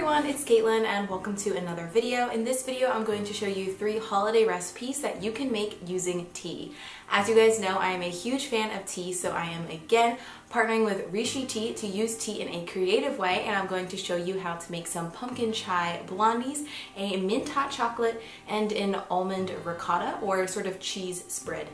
everyone, it's Caitlin and welcome to another video. In this video, I'm going to show you 3 holiday recipes that you can make using tea. As you guys know, I am a huge fan of tea, so I am again partnering with Rishi Tea to use tea in a creative way, and I'm going to show you how to make some pumpkin chai blondies, a mint hot chocolate, and an almond ricotta or sort of cheese spread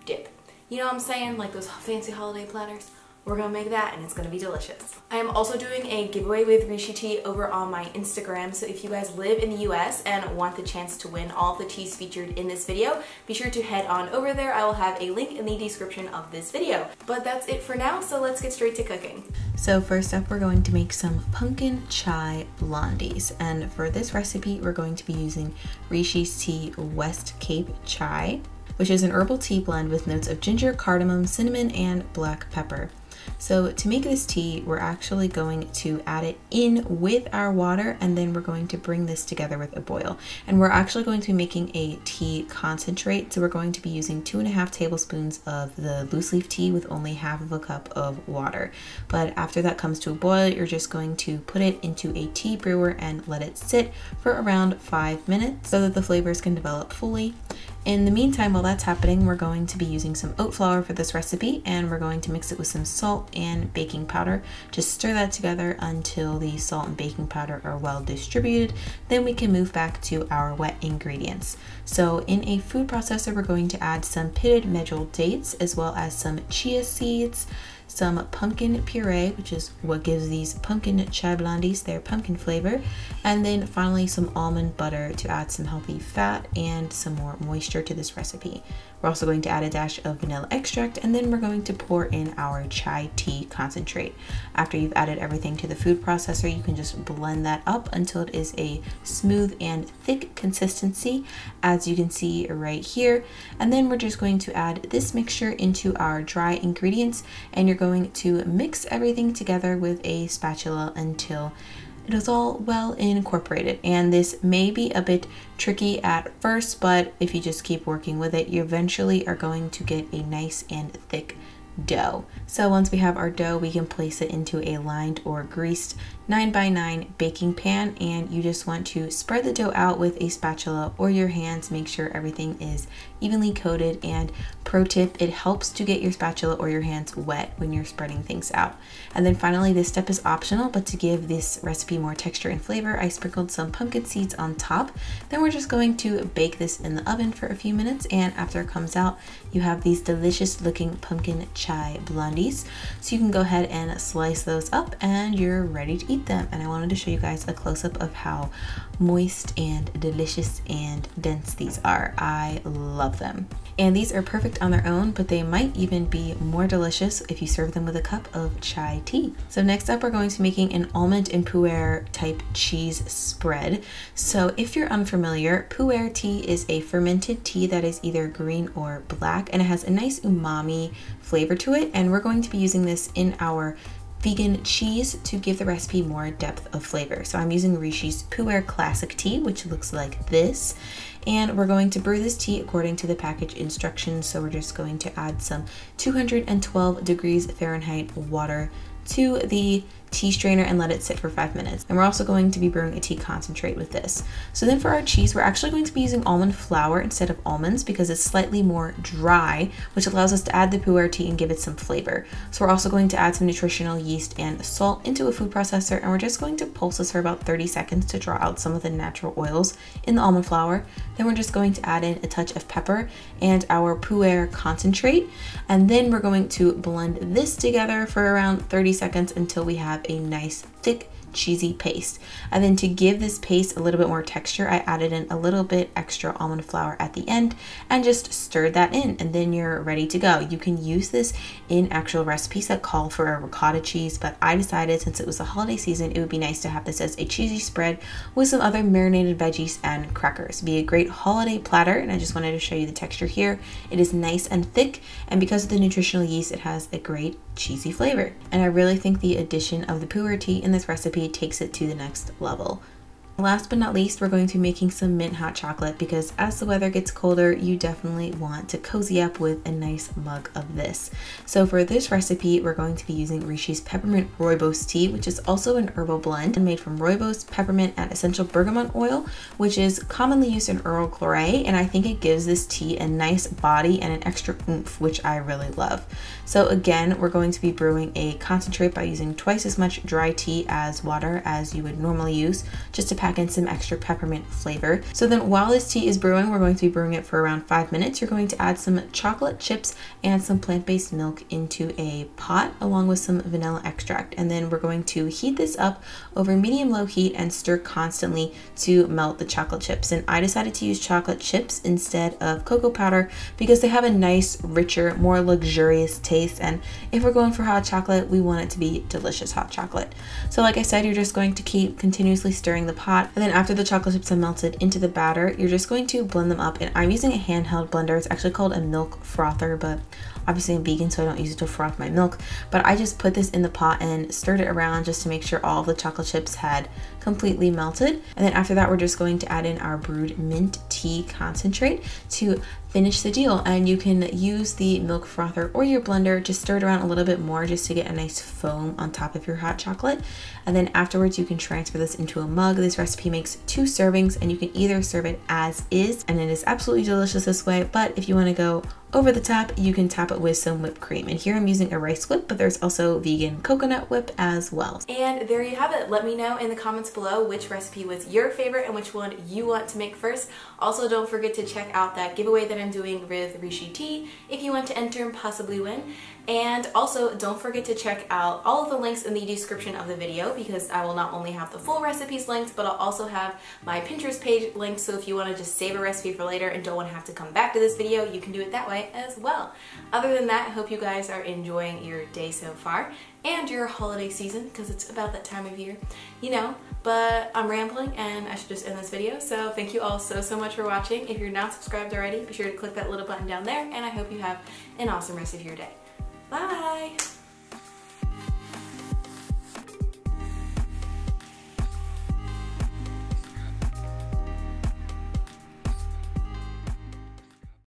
dip. You know what I'm saying? Like those fancy holiday platters? We're gonna make that and it's gonna be delicious. I am also doing a giveaway with Rishi Tea over on my Instagram, so if you guys live in the US and want the chance to win all of the teas featured in this video, be sure to head on over there. I will have a link in the description of this video. But that's it for now, so let's get straight to cooking. So first up, we're going to make some pumpkin chai blondies, and for this recipe we're going to be using Rishi Tea West Cape Chai, which is an herbal tea blend with notes of ginger, cardamom, cinnamon, and black pepper. So to make this tea, we're actually going to add it in with our water, and then we're going to bring this together with a boil. And we're actually going to be making a tea concentrate, so we're going to be using 2.5 tablespoons of the loose leaf tea with only half of a cup of water. But after that comes to a boil, you're just going to put it into a tea brewer and let it sit for around 5 minutes so that the flavors can develop fully. In the meantime, while that's happening, we're going to be using some oat flour for this recipe, and we're going to mix it with some salt and baking powder. Just stir that together until the salt and baking powder are well distributed. Then we can move back to our wet ingredients. So in a food processor, we're going to add some pitted medjool dates, as well as some chia seeds, some pumpkin puree, which is what gives these pumpkin chai blondies their pumpkin flavor, and then finally some almond butter to add some healthy fat and some more moisture to this recipe. We're also going to add a dash of vanilla extract, and then we're going to pour in our chai tea concentrate. After you've added everything to the food processor, you can just blend that up until it is a smooth and thick consistency, as you can see right here. And then we're just going to add this mixture into our dry ingredients, and you're going to mix everything together with a spatula until it is all well incorporated. And this may be a bit tricky at first, but if you just keep working with it, you eventually are going to get a nice and thick dough. So once we have our dough, we can place it into a lined or greased 9x9 baking pan, and you just want to spread the dough out with a spatula or your hands. Make sure everything is evenly coated, and pro tip, it helps to get your spatula or your hands wet when you're spreading things out. And then finally, this step is optional, but to give this recipe more texture and flavor, I sprinkled some pumpkin seeds on top. Then we're just going to bake this in the oven for a few minutes, and after it comes out, you have these delicious looking pumpkin chai blondies. So you can go ahead and slice those up and you're ready to eat them. And I wanted to show you guys a close-up of how moist and delicious and dense these are. I love them. And these are perfect on their own, but they might even be more delicious if you serve them with a cup of chai tea. So next up, we're going to be making an almond and Pu-Erh type cheese spread. So if you're unfamiliar, Pu-Erh tea is a fermented tea that is either green or black, and it has a nice umami flavor to it. And we're going to be using this in our vegan cheese to give the recipe more depth of flavor. So I'm using Rishi's Pu-Erh Classic Tea, which looks like this. And we're going to brew this tea according to the package instructions. So we're just going to add some 212 degrees Fahrenheit water to the tea strainer and let it sit for 5 minutes. And we're also going to be brewing a tea concentrate with this. So then for our cheese, we're actually going to be using almond flour instead of almonds because it's slightly more dry, which allows us to add the Pu-Erh tea and give it some flavor. So we're also going to add some nutritional yeast and salt into a food processor, and we're just going to pulse this for about 30 seconds to draw out some of the natural oils in the almond flour. Then we're just going to add in a touch of pepper and our Pu-Erh concentrate, and then we're going to blend this together for around 30 seconds until we have a nice thick cheesy paste. And then to give this paste a little bit more texture, I added in a little bit extra almond flour at the end and just stirred that in, and then you're ready to go. You can use this in actual recipes that call for a ricotta cheese, but I decided since it was the holiday season, it would be nice to have this as a cheesy spread with some other marinated veggies and crackers. It'd be a great holiday platter, and I just wanted to show you the texture here. It is nice and thick, and because of the nutritional yeast, it has a great cheesy flavor. And I really think the addition of the Pu-Erh tea in this recipe takes it to the next level. Last but not least, we're going to be making some mint hot chocolate because as the weather gets colder, you definitely want to cozy up with a nice mug of this. So for this recipe, we're going to be using Rishi's Peppermint Rooibos tea, which is also an herbal blend made from Rooibos, peppermint, and essential bergamot oil, which is commonly used in Earl Grey, and I think it gives this tea a nice body and an extra oomph, which I really love. So again, we're going to be brewing a concentrate by using twice as much dry tea as water as you would normally use, just to pack in some extra peppermint flavor. So then while this tea is brewing, we're going to be brewing it for around 5 minutes. You're going to add some chocolate chips and some plant-based milk into a pot along with some vanilla extract. And then we're going to heat this up over medium-low heat and stir constantly to melt the chocolate chips. And I decided to use chocolate chips instead of cocoa powder because they have a nice, richer, more luxurious taste. And if we're going for hot chocolate, we want it to be delicious hot chocolate. So like I said, you're just going to keep continuously stirring the pot, and then after the chocolate chips have melted into the batter, you're just going to blend them up. And I'm using a handheld blender. It's actually called a milk frother, but obviously I'm vegan, so I don't use it to froth my milk. But I just put this in the pot and stirred it around just to make sure all of the chocolate chips had completely melted. And then after that, we're just going to add in our brewed mint tea concentrate to finish the deal. And you can use the milk frother or your blender, just stir it around a little bit more just to get a nice foam on top of your hot chocolate. And then afterwards, you can transfer this into a mug. This recipe makes 2 servings, and you can either serve it as is, and it is absolutely delicious this way, but if you want to go over the top, you can top it with some whipped cream. And here I'm using a rice whip, but there's also vegan coconut whip as well. And there you have it. Let me know in the comments below which recipe was your favorite and which one you want to make first. Also, don't forget to check out that giveaway that I'm doing with Rishi Tea if you want to enter and possibly win. And also, don't forget to check out all of the links in the description of the video because I will not only have the full recipes linked, but I'll also have my Pinterest page linked, so if you want to just save a recipe for later and don't want to have to come back to this video, you can do it that way as well. Other than that, I hope you guys are enjoying your day so far and your holiday season because it's about that time of year, you know. But I'm rambling and I should just end this video. So thank you all so much for watching. If you're not subscribed already, be sure to click that little button down there, and I hope you have an awesome rest of your day. Bye!